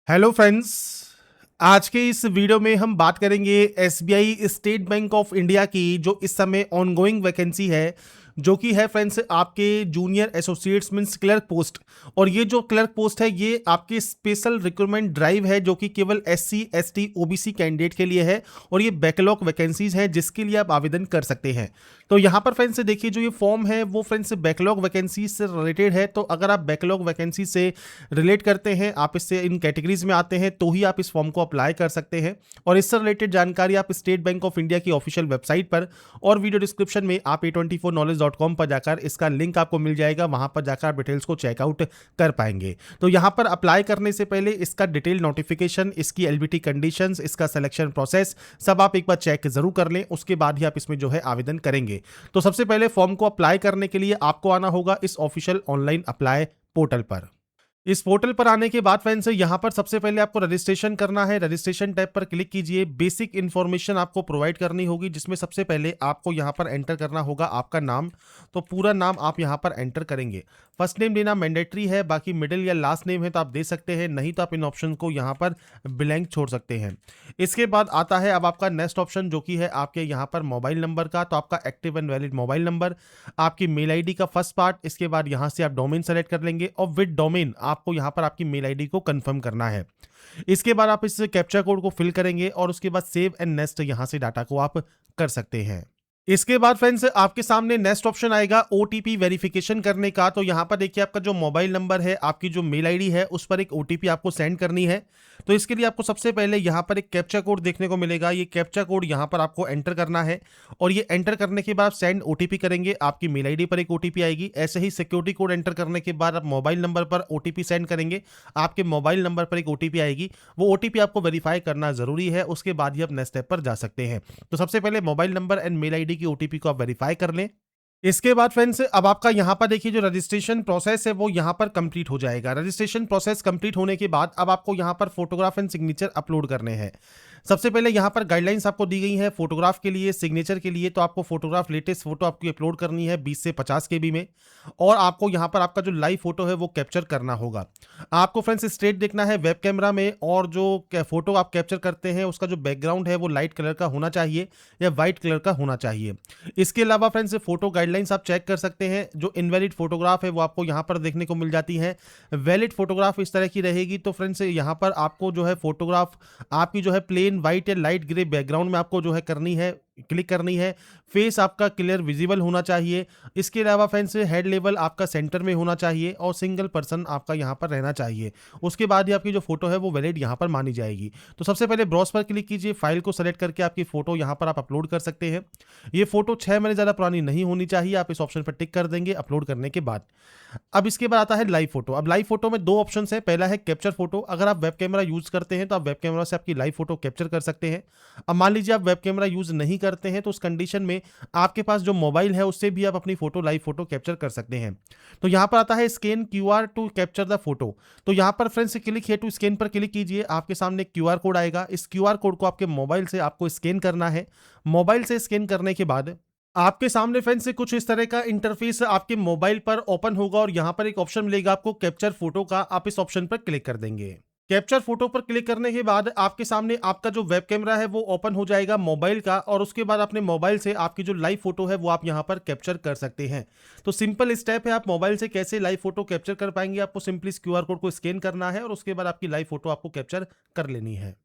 Hello friends. आज के इस वीडियो में हम बात करेंगे SBI state bank of India की जो इस समय ऑनगोइंग वैकेंसी है, जो कि है फ्रेंड्स आपके junior associates means clerk post. और ये जो क्लर्क पोस्ट है ये आपके स्पेशल रिक्रूटमेंट ड्राइव है, जो कि केवल एससी एसटी ओबीसी कैंडिडेट के लिए है और ये बैकलॉग वैकेंसीज है जिसके लिए आप आवेदन कर सकते हैं। तो यहाँ पर फ्रेंड्स देखिए, जो ये फॉर्म है वो फ्रेंड्स बैकलॉग वैकेंसीज से रिलेटेड है। तो अगर आप बैकलॉग वैकेंसी से रिलेट करते हैं, आप इससे इन कैटेगरीज में आते हैं, तो ही आप इस फॉर्म को अप्लाई कर सकते हैं। और इससे रिलेटेड जानकारी आप स्टेट बैंक ऑफ इंडिया की ऑफिशियल वेबसाइट पर और वीडियो डिस्क्रिप्शन में आप a24knowledge.com पर जाकर इसका लिंक आपको मिल जाएगा, वहां पर जाकर आप डिटेल्स को चेकआउट कर पाएंगे। तो यहां पर अप्लाई करने से पहले इसका डिटेल नोटिफिकेशन, इसकी एलबीटी कंडीशंस, इसका सिलेक्शन प्रोसेस सब आप एक बार चेक जरूर कर लें, उसके बाद ही आप इसमें जो है आवेदन करेंगे। तो सबसे पहले फॉर्म को अप्लाई करने के लिए आपको आना होगा इस ऑफिशियल ऑनलाइन अप्लाई पोर्टल पर। इस पोर्टल पर आने के बाद फ्रेंड्स यहां पर सबसे पहले आपको रजिस्ट्रेशन करना है। रजिस्ट्रेशन टैब पर क्लिक कीजिए। बेसिक इन्फॉर्मेशन आपको प्रोवाइड करनी होगी, जिसमें सबसे पहले आपको यहां पर एंटर करना होगा आपका नाम। तो पूरा नाम आप यहां पर एंटर करेंगे। फर्स्ट नेम देना मैंडेटरी है, बाकी मिडिल या लास्ट नेम है तो आप दे सकते हैं, नहीं तो आप इन ऑप्शन को यहां पर ब्लैंक छोड़ सकते हैं। इसके बाद आता है अब आपका नेक्स्ट ऑप्शन, जो कि है आपके यहां पर मोबाइल नंबर का। तो आपका active and valid mobile number, आपकी मेल आईडी का फर्स्ट पार्ट, इसके बाद यहां से आप डोमेन सेलेक्ट कर लेंगे और विद डोमेन आपको यहां पर आपकी मेल आईडी को कंफर्म करना है। इसके बाद आप इस कैप्चा कोड को फिल करेंगे और उसके बाद सेव एंड नेक्स्ट यहां से डाटा को आप कर सकते हैं। इसके बाद फ्रेंड्स आपके सामने नेक्स्ट ऑप्शन आएगा ओटीपी वेरिफिकेशन करने का। तो यहां पर देखिए, आपका जो मोबाइल नंबर है, आपकी जो मेल आईडी है, उस पर एक ओटीपी आपको सेंड करनी है। तो इसके लिए आपको सबसे पहले यहां पर एक कैप्चा कोड देखने को मिलेगा। ये कैप्चा कोड यहां पर आपको एंटर करना है और ये एंटर करने के बाद सेंड ओटीपी करेंगे, आपकी मेल आईडी पर एक ओटीपी आएगी। ऐसे ही सिक्योरिटी कोड एंटर करने के बाद आप मोबाइल नंबर पर ओटीपी सेंड करेंगे, आपके मोबाइल नंबर पर एक ओटीपी आएगी। वो ओटीपी आपको वेरीफाई करना जरूरी है, उसके बाद ही आप नेक्स्ट स्टेप पर जा सकते हैं। तो सबसे पहले mobile number and mail ID की ओटीपी को आप वेरीफाई कर लें। इसके बाद फ्रेंड्स अब आपका यहां पर देखिए, जो रजिस्ट्रेशन प्रोसेस है वो यहां पर कंप्लीट हो जाएगा। रजिस्ट्रेशन प्रोसेस कंप्लीट होने के बाद अब आपको यहां पर फोटोग्राफ एंड सिग्नेचर अपलोड करने हैं। सबसे पहले यहां पर गाइडलाइंस आपको दी गई है फोटोग्राफ के लिए, सिग्नेचर के लिए। तो आपको फोटोग्राफ लेटेस्ट फोटो आपकी अपलोड करनी है 20 से 50 केबी में, और आपको यहां पर आपका जो लाइव फोटो है वो कैप्चर करना होगा। आपको फ्रेंड्स स्ट्रेट देखना है वेब कैमरा में, और जो फोटो आप कैप्चर करते हैं उसका जो बैकग्राउंड है वो लाइट कलर का होना चाहिए या व्हाइट कलर का होना चाहिए। इसके अलावा फ्रेंड्स फोटो गाइडलाइंस आप चेक कर सकते हैं। जो इनवैलिड फोटोग्राफ है वो आपको यहां पर देखने को मिल जाती है। वैलिड फोटोग्राफ इस तरह की रहेगी। तो फ्रेंड्स यहां पर आपको जो है फोटोग्राफ आपकी जो है प्लेन वाइट या लाइट ग्रे बैकग्राउंड में आपको जो है करनी है, क्लिक करनी है। फेस आपका क्लियर विजिबल होना चाहिए। इसके अलावा फ्रेंड्स हेड लेवल आपका सेंटर में होना चाहिए और सिंगल पर्सन आपका यहां पर रहना चाहिए। उसके बाद ही आपकी जो फोटो है वो वैलिड यहां पर मानी जाएगी। तो सबसे पहले ब्राउज पर क्लिक कीजिए, फाइल को सेलेक्ट करके आपकी फोटो यहां पर आप अपलोड कर सकते हैं। ये फोटो 6 महीने ज्यादा पुरानी नहीं होनी चाहिए, आप इस ऑप्शन पर टिक कर देंगे अपलोड करने के बाद। अब इसके बाद आता है लाइव फोटो। अब लाइव फोटो में दो ऑप्शन है, पहला है कैप्चर फोटो। अगर आप वेब कैमरा यूज करते हैं तो आप वेब कैमरा से आपकी लाइव फोटो कैप्चर कर सकते हैं। अब मान लीजिए आप वेब कैमरा यूज नहीं करते हैं, तो उस कंडीशन में आपके पास जो मोबाइल है उससे भी आप अपनी फोटो लाइव फोटो कैप्चर कर सकते हैं। तो यहां पर आता है scan QR to capture the photo. तो यहां पर फ्रेंड्स क्लिक है टू स्कैन पर क्लिक कीजिए। आपके सामने क्यूआर कोड आएगा, इस क्यूआर कोड को आपके मोबाइल से आपको स्कैन करना है। मोबाइल से स्कैन करने के बाद आपके सामने फ्रेंड्स से कुछ इस तरह का इंटरफेस आपके मोबाइल पर ओपन होगा और यहां पर एक ऑप्शन मिलेगा आपको कैप्चर फोटो का। आप इस ऑप्शन पर क्लिक कर देंगे। कैप्चर फोटो पर क्लिक करने के बाद आपके सामने आपका जो वेब कैमरा है वो ओपन हो जाएगा मोबाइल का, और उसके बाद अपने मोबाइल से आपकी जो लाइव फोटो है वो आप यहां पर कैप्चर कर सकते हैं। तो सिंपल स्टेप है, आप मोबाइल से कैसे लाइव फोटो कैप्चर कर पाएंगे। आपको सिंपली इस क्यूआर कोड को स्कैन करना है और उसके बाद आपकी लाइव फोटो आपको कैप्चर कर लेनी है।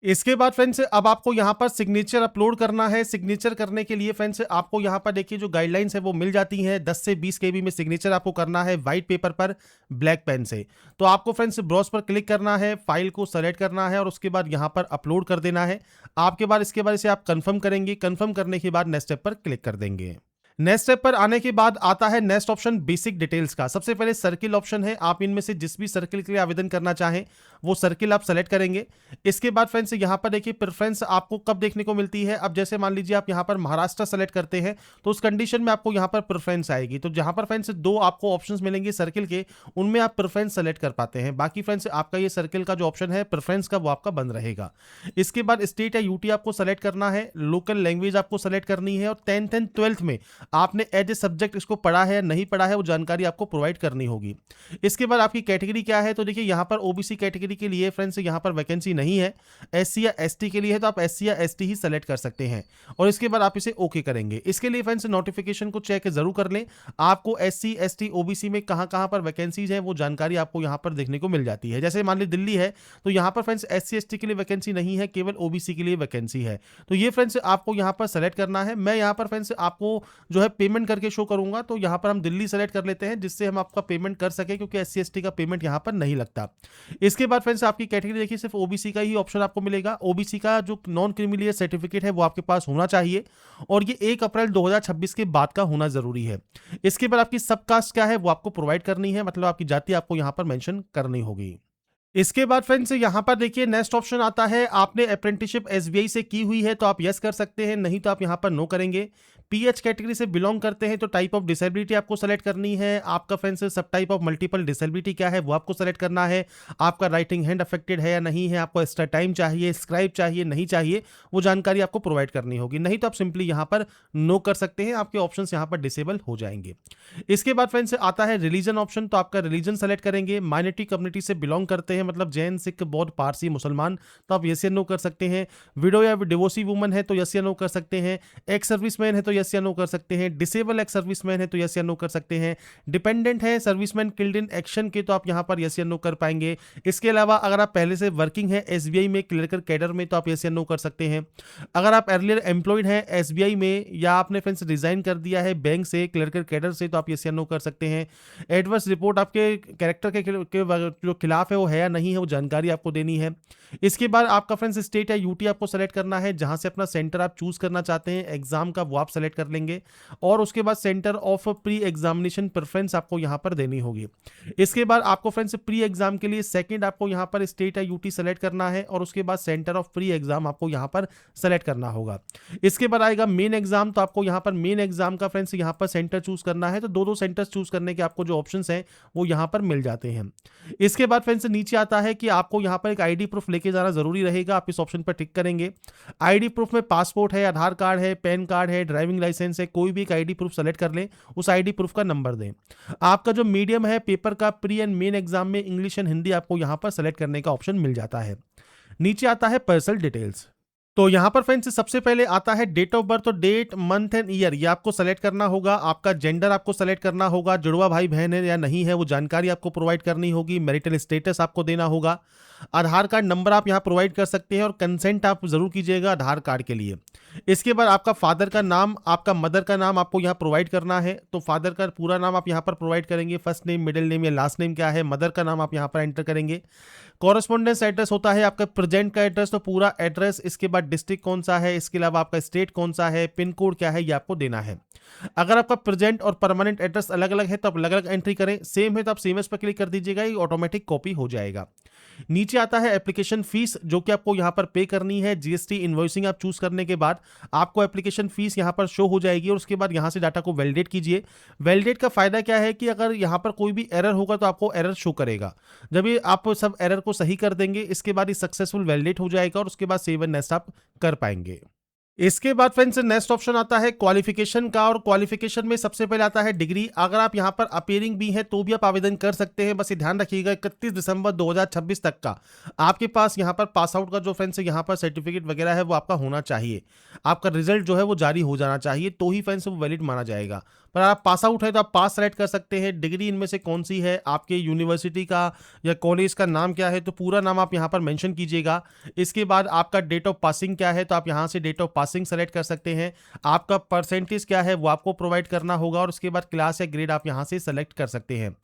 इसके बाद फ्रेंड्स अब आपको यहां पर सिग्नेचर अपलोड करना है। सिग्नेचर करने के लिए फ्रेंड्स आपको यहां पर देखिए जो गाइडलाइंस है वो मिल जाती हैं। 10 से 20 केबी में सिग्नेचर आपको करना है व्हाइट पेपर पर ब्लैक पेन से। तो आपको फ्रेंड्स ब्राउज पर क्लिक करना है, फाइल को सेलेक्ट करना है और उसके बाद यहां पर अपलोड कर देना है। आपके बाद इसके बाद इसे आप कंफर्म करेंगे। कंफर्म करने के बाद नेक्स्ट स्टेप पर क्लिक कर देंगे। नेक्स्ट स्टेप पर आने के बाद आता है नेक्स्ट ऑप्शन बेसिक डिटेल्स का। सबसे पहले सर्किल ऑप्शन है, आप इनमें से जिस भी सर्किल के लिए आवेदन करना चाहें वो सर्किल आप सेलेक्ट करेंगे। इसके बाद फ्रेंड्स यहां पर देखिए प्रेफरेंस आपको कब देखने को मिलती है। अब जैसे मान लीजिए आप यहां पर महाराष्ट्र सेलेक्ट करते हैं तो उस कंडीशन में आपको यहां पर प्रेफरेंस आएगी। तो जहां पर फ्रेंड्स दो आपको ऑप्शंस मिलेंगे सर्किल के, उनमें आप प्रेफरेंस सेलेक्ट कर पाते हैं। बाकी फ्रेंड्स आपका ये सर्किल का जो ऑप्शन है प्रेफरेंस का वो आपका बंद रहेगा। इसके बाद स्टेट या यूटी आपको सेलेक्ट करना है, लोकल लैंग्वेज आपको सेलेक्ट करनी है, और 10th एंड 12th में आपने एज ए सब्जेक्ट इसको पढ़ा है या नहीं पढ़ा है, वो जानकारी आपको प्रोवाइड करनी होगी। इसके बाद आपकी कैटेगरी क्या है, तो देखिए यहाँ पर ओबीसी कैटेगरी के लिए फ्रेंड्स यहाँ पर वैकेंसी नहीं है। एससी या एसटी के लिए है तो आप एससी या एसटी ही सेलेक्ट कर सकते हैं और इसके बाद आप इसे ओके करेंगे। इसके लिए फ्रेंड्स नोटिफिकेशन को चेक जरूर कर लें, आपको एससी एसटी ओबीसी में कहां कहां पर वैकेंसीज है वो जानकारी आपको यहां पर देखने को मिल जाती है। जैसे मान ली दिल्ली है तो यहां पर फ्रेंड्स एससी एसटी के लिए वैकेंसी नहीं है, केवल ओबीसी के लिए वैकेंसी है। तो ये फ्रेंड्स आपको यहां पर सेलेक्ट करना है। मैं यहां पर फ्रेंड्स आपको जो है पेमेंट करके शो करूंगा, तो यहां पर हम दिल्ली सेलेक्ट कर लेते हैं जिससे हम आपका पेमेंट कर सके, क्योंकि एससी एसटी का पेमेंट यहां पर नहीं लगता। इसके बाद फ्रेंड्स आपकी कैटेगरी देखिए सिर्फ ओबीसी का ही ऑप्शन आपको मिलेगा। ओबीसी का जो नॉन क्रिमिलियर सर्टिफिकेट है वो आपके पास होना चाहिए और ये 1 अप्रैल 2026 के बाद का होना जरूरी है। इसके बाद आपकी सबकास्ट क्या है वो आपको प्रोवाइड करनी है, मतलब आपकी जाति आपको यहां पर मेंशन करनी होगी। इसके बाद फ्रेंड्स यहां पर देखिए नेक्स्ट ऑप्शन आता है, आपने अप्रेंटिसशिप एसबीआई से की हुई है तो आप यस कर सकते हैं, नहीं तो आप यहां पर नो करेंगे। पीएच कैटेगरी से बिलोंग करते हैं तो टाइप ऑफ डिसेबिलिटी आपको सेलेक्ट करनी है। आपका फ्रेंड्स सब टाइप ऑफ मल्टीपल डिसेबिलिटी क्या है वो आपको सेलेक्ट करना है। आपका राइटिंग हैंड अफेक्टेड है या नहीं है, आपको एक्स्ट्रा टाइम चाहिए, स्क्राइब चाहिए नहीं चाहिए, वो जानकारी आपको प्रोवाइड करनी होगी, नहीं तो आप सिंपली यहां पर नो कर सकते हैं, आपके ऑप्शंस यहां पर डिसेबल हो जाएंगे। इसके बाद फ्रेंड्स आता है रिलीजन ऑप्शन, तो आपका रिलीजन सेलेक्ट करेंगे। माइनॉरिटी कम्युनिटी से बिलोंग करते हैं, मतलब जैन सिख बौद्ध पारसी मुसलमान, तो आप यस या नो कर सकते हैं। विडो या डिवोर्सी वुमन है तो यस या नो कर सकते हैं। एक्स सर्विसमैन है तो यस या नो कर सकते हैं। डिसेबल एक्स सर्विसमैन है तो यस या नो कर सकते हैं। डिपेंडेंट है सर्विसमैन किल्ड इन एक्शन के, तो आप यहां पर यस या नो कर पाएंगे। इसके अलावा अगर आप पहले से वर्किंग है एसबीआई में क्लर्कर कैडर में तो आप यस या नो कर सकते हैं। अगर आप अर्लियर एम्प्लॉयड हैं एसबीआई में या आपने फ्रेंड्स रिजाइन कर दिया है बैंक से क्लर्कर कैडर से तो आप यस या नो कर सकते हैं। एडवर्स रिपोर्ट आपके कैरेक्टर के जो खिलाफ है वो है या नहीं है वो जानकारी आपको देनी है। इसके बाद आपका फ्रेंड्स स्टेट या यूटी आपको सेलेक्ट करना है, जहां से अपना सेंटर आप चूज करना चाहते हैं एग्जाम का वो आप सेलेक्ट कर लेंगे और उसके बाद centre of pre examination preference आपको यहां पर देनी होगी। इसके बाद आपको फ्रेंड्स प्री एग्जाम के लिए सेकंड आपको यहां पर स्टेट या यूटी सेलेक्ट करना है और उसके बाद सेंटर ऑफ प्री एग्जाम आपको यहां पर सेलेक्ट करना होगा। इसके बाद आएगा मेन एग्जाम, तो आपको यहां पर मेन एग्जाम का फ्रेंड्स यहां पर सेंटर चूज करना है, तो दो सेंटर्स चूज करने के आपको जो ऑप्शंस हैं वो यहां पर मिल जाते हैं। इसके बाद फ्रेंड्स नीचे आता है कि आपको यहां पर एक आईडी प्रूफ लेके जाना जरूरी रहेगा, आप इस ऑप्शन पर टिक करेंगे। आईडी प्रूफ में पासपोर्ट है, आधार कार्ड है, पैन कार्ड है, ड्राइविंग लाइसेंस है, कोई भी एक आईडी प्रूफ सेलेक्ट कर लें, उस आईडी प्रूफ का नंबर दें। आपका जो मीडियम है पेपर का प्री एंड मेन एग्जाम में इंग्लिश एंड हिंदी आपको यहां पर सेलेक्ट करने का ऑप्शन मिल जाता है। नीचे आता है पर्सनल डिटेल्स, तो यहां पर फ्रेंड्स सबसे पहले आता है डेट ऑफ बर्थ, तो डेट मंथ एंड ईयर ये आपको सेलेक्ट करना होगा। आपका जेंडर आपको सेलेक्ट करना होगा, जुड़वा भाई बहन है या नहीं है वो जानकारी आपको प्रोवाइड करनी होगी। मैरिटल स्टेटस आपको देना होगा। आधार कार्ड नंबर आप यहां प्रोवाइड कर सकते हैं और कंसेंट आप जरूर कीजिएगा आधार कार्ड के लिए। इसके बाद आपका फादर का नाम, आपका मदर का नाम आपको यहां प्रोवाइड करना है, तो फादर का पूरा नाम आप यहां पर प्रोवाइड करेंगे, फर्स्ट नेम मिडिल नेम या लास्ट नेम क्या है, मदर का नाम आप यहां पर एंटर करेंगे। कॉरेस्पॉन्डेंस एड्रेस होता है आपका प्रेजेंट का एड्रेस, तो पूरा एड्रेस, इसके बाद डिस्ट्रिक्ट कौन सा है, इसके अलावा आपका स्टेट कौन सा है, पिन कोड क्या है ये आपको देना है। अगर आपका प्रेजेंट और परमानेंट एड्रेस अलग अलग है तो आप अलग अलग एंट्री करें, सेम है तो आप सेम एस पर क्लिक कर दीजिएगा, ये ऑटोमेटिक कॉपी हो जाएगा। नीचे आता है एप्लीकेशन फीस, जो कि आपको यहां पर पे करनी है। जीएसटी इनवॉइसिंग आप चूज करने के बाद आपको एप्लीकेशन फीस यहां पर शो हो जाएगी और उसके बाद यहां से डाटा को वैलिडेट कीजिए। वैलिडेट का फायदा क्या है कि अगर यहां पर कोई भी एरर होगा तो आपको एरर शो करेगा। जब ये आप सब एरर को सही कर देंगे इसके बाद ये सक्सेसफुल वैलिडेट हो जाएगा और उसके बाद सेव एंड नेक्स्ट आप कर पाएंगे। इसके बाद फ्रेंड्स नेक्स्ट ऑप्शन आता है क्वालिफिकेशन का, और क्वालिफिकेशन में सबसे पहले आता है डिग्री। अगर आप यहां पर अपीयरिंग भी हैं तो भी आप आवेदन कर सकते हैं, बस ये ध्यान रखिएगा 31 दिसंबर 2026 तक का आपके पास यहां पर पास आउट का जो फ्रेंड्स यहां पर सर्टिफिकेट वगैरह है वो आपका होना चाहिए। आपका रिजल्ट जो है वो जारी हो जाना चाहिए तो ही फ्रेंड्स वो वैलिड माना जाएगा। पर आप पास आउट है तो आप पास सेलेक्ट कर सकते हैं। डिग्री इनमें से कौन सी है, आपके यूनिवर्सिटी का या कॉलेज का नाम क्या है, तो पूरा नाम आप यहां पर मेंशन कीजिएगा। इसके बाद आपका डेट ऑफ पासिंग क्या है, तो आप यहां से डेट ऑफ पासिंग सेलेक्ट कर सकते हैं। आपका परसेंटेज क्या है वो आपको प्रोवाइड करना होगा और उसके बाद क्लास या ग्रेड आप यहां से सेलेक्ट कर सकते हैं।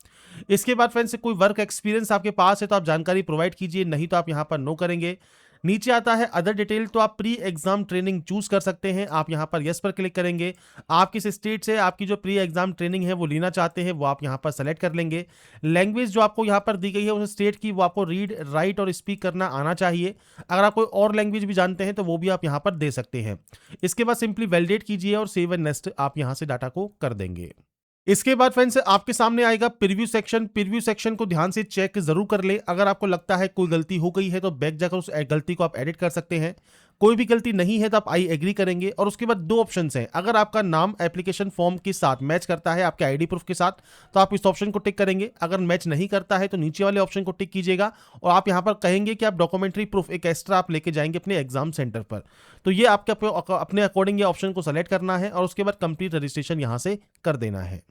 इसके बाद फ्रेंड्स कोई वर्क एक्सपीरियंस आपके पास है तो आप जानकारी प्रोवाइड कीजिए, नहीं तो आप यहां पर नो करेंगे। नीचे आता है अदर डिटेल, तो आप प्री एग्जाम ट्रेनिंग चूज कर सकते हैं, आप यहां पर यस पर क्लिक करेंगे। आप किस स्टेट से आपकी जो प्री एग्जाम ट्रेनिंग है वो लेना चाहते हैं वो आप यहां पर सेलेक्ट कर लेंगे। लैंग्वेज जो आपको यहां पर दी गई है उस स्टेट की वो आपको रीड राइट और स्पीक करना आना चाहिए। अगर आप कोई और लैंग्वेज भी जानते हैं तो वो भी आप यहां पर दे सकते हैं। इसके बाद सिंपली वैलिडेट कीजिए और सेव एंड नेक्स्ट आप यहां से डाटा को कर देंगे। इसके बाद फ्रेंड्स आपके सामने आएगा प्रीव्यू सेक्शन। प्रीव्यू सेक्शन को ध्यान से चेक जरूर कर ले, अगर आपको लगता है कोई गलती हो गई है तो बैक जाकर उस गलती को आप एडिट कर सकते हैं। कोई भी गलती नहीं है तो आप आई एग्री करेंगे और उसके बाद दो ऑप्शन हैं। अगर आपका नाम एप्लीकेशन फॉर्म के साथ मैच करता है आपके आईडी प्रूफ के साथ तो आप इस ऑप्शन को टिक करेंगे, अगर मैच नहीं करता है तो नीचे वाले ऑप्शन को टिक कीजिएगा और आप यहां पर कहेंगे कि आप डॉक्यूमेंट्री प्रूफ एक एक्स्ट्रा आप लेके जाएंगे अपने एग्जाम सेंटर पर। तो ये आपके अपने अकॉर्डिंग ये ऑप्शन को सेलेक्ट करना है और उसके बाद कंप्लीट रजिस्ट्रेशन यहां से कर देना है।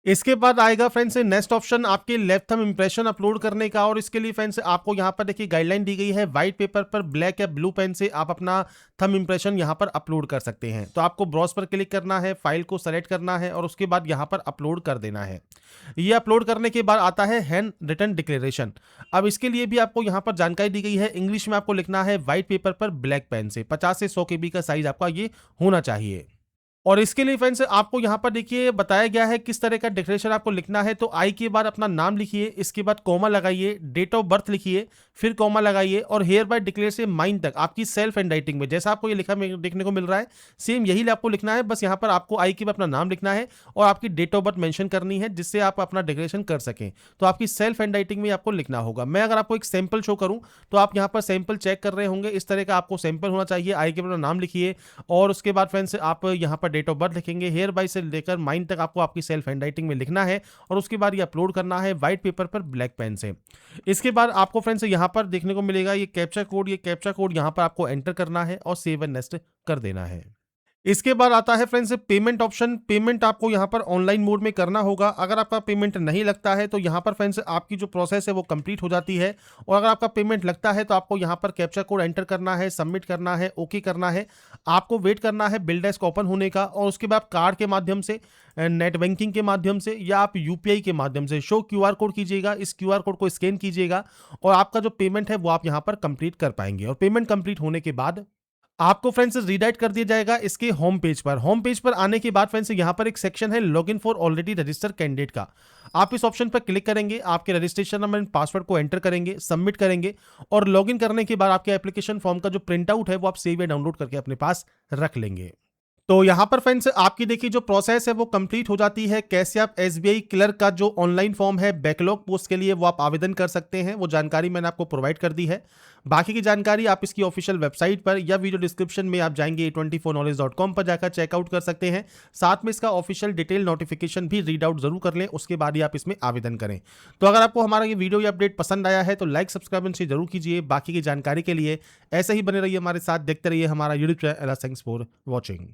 इसके बाद आएगा फ्रेंड्स नेक्स्ट ऑप्शन आपके लेफ्ट थंब इंप्रेशन अपलोड करने का और इसके लिए फ्रेंड्स आपको यहां पर देखिए गाइडलाइन दी गई है, व्हाइट पेपर पर ब्लैक या ब्लू पेन से आप अपना थंब इंप्रेशन यहां पर अपलोड कर सकते हैं। तो आपको ब्राउज पर क्लिक करना है, फाइल को सेलेक्ट करना है और उसके बाद यहां पर अपलोड कर देना है। ये अपलोड करने के बाद आता है हैंड रिटन डिक्लेरेशन। अब इसके लिए भी आपको यहां पर जानकारी दी गई है, इंग्लिश में आपको लिखना है व्हाइट पेपर पर ब्लैक पेन से, 50 से 100 KB का साइज आपका ये होना चाहिए। और इसके लिए फ्रेंड्स आपको यहाँ पर देखिए बताया गया है किस तरह का डिक्लेरेशन आपको लिखना है। तो आई के बाद अपना नाम लिखिए, इसके बाद कॉमा लगाइए, डेट ऑफ बर्थ लिखिए, फिर कॉमा लगाइए और हेयर बाय डिक्लेयर से माइन तक आपकी सेल्फ हैंड राइटिंग में जैसा आपको ये लिखा देखने को मिल रहा है सेम यही आपको लिखना है। बस यहाँ पर आपको आई के बाद अपना नाम लिखना है और आपकी डेट ऑफ बर्थ मेंशन करनी है जिससे आप अपना डिक्लेरेशन कर सकें। तो आपकी सेल्फ हैंड राइटिंग में आपको लिखना होगा। मैं अगर आपको एक सैंपल शो करूं तो आप यहाँ पर सैंपल चेक कर रहे होंगे, इस तरह का आपको सैंपल होना चाहिए। आई के बाद नाम लिखिए और उसके बाद फ्रेंड्स आप यहाँ पर डेट ऑफ बर्थ लिखेंगे, हेयर बाय से लेकर माइन तक आपको आपकी सेल्फ हैंड राइटिंग में लिखना है और उसके बाद ये अपलोड करना है व्हाइट पेपर पर ब्लैक पेन से। इसके बाद आपको फ्रेंड्स यहाँ पर देखने को मिलेगा ये कैप्चा कोड, ये कैप्चा कोड यहाँ पर आपको एंटर करना है और सेव एंड नेक्स्ट कर देना है। इसके बाद आता है फ्रेंड्स पेमेंट ऑप्शन। पेमेंट आपको यहां पर ऑनलाइन मोड में करना होगा। अगर आपका पेमेंट नहीं लगता है तो यहां पर फ्रेंड्स आपकी जो प्रोसेस है वो कंप्लीट हो जाती है और अगर आपका पेमेंट लगता है तो आपको यहां पर कैप्चा कोड एंटर करना है, सबमिट करना है, ओके करना है। आपको वेट करना है बिल डेस्क ओपन होने का और उसके बाद कार्ड के माध्यम से, नेट बैंकिंग के माध्यम से या आप यूपीआई के माध्यम से शो क्यूआर कोड कीजिएगा। इस क्यूआर कोड को स्कैन कीजिएगा और आपका जो पेमेंट है वो आप यहां पर कंप्लीट कर पाएंगे और पेमेंट कंप्लीट होने के बाद आपको फ्रेंड्स रीडायरेक्ट कर दिया जाएगा इसके होम पेज पर। होम पेज पर आने के बाद फ्रेंड्स यहां पर एक सेक्शन है login for already registered candidate का। आप इस ऑप्शन पर क्लिक करेंगे, आपके रजिस्ट्रेशन नंबर एंड पासवर्ड को एंटर करेंगे, सबमिट करेंगे और लॉगिन करने के बाद आपके एप्लीकेशन फॉर्म का जो प्रिंट आउट है वो आप सेव या डाउनलोड करके अपने पास रख लेंगे। तो यहां पर फ्रेंड्स आपकी देखिए जो प्रोसेस है वो कंप्लीट हो जाती है। कैसे आप एसबीआई क्लर्क का जो ऑनलाइन फॉर्म है बैकलॉग पोस्ट के लिए वो आप आवेदन कर सकते हैं, वो जानकारी मैंने आपको प्रोवाइड कर दी है। बाकी की जानकारी आप इसकी ऑफिशियल वेबसाइट पर या वीडियो डिस्क्रिप्शन में आप जाएंगे a24knowledge.com पर जाकर चेकआउट कर सकते हैं। साथ में इसका ऑफिशियल डिटेल नोटिफिकेशन भी रीड आउट जरूर कर लें, उसके बाद ही आप इसमें आवेदन करें। तो अगर आपको हमारा ये वीडियो या अपडेट पसंद आया है तो लाइक सब्सक्राइब से जरूर कीजिए। बाकी की जानकारी के लिए ऐसे ही बने रहिए हमारे साथ, देखते रहिए हमारा YouTube channel. Thanks for watching.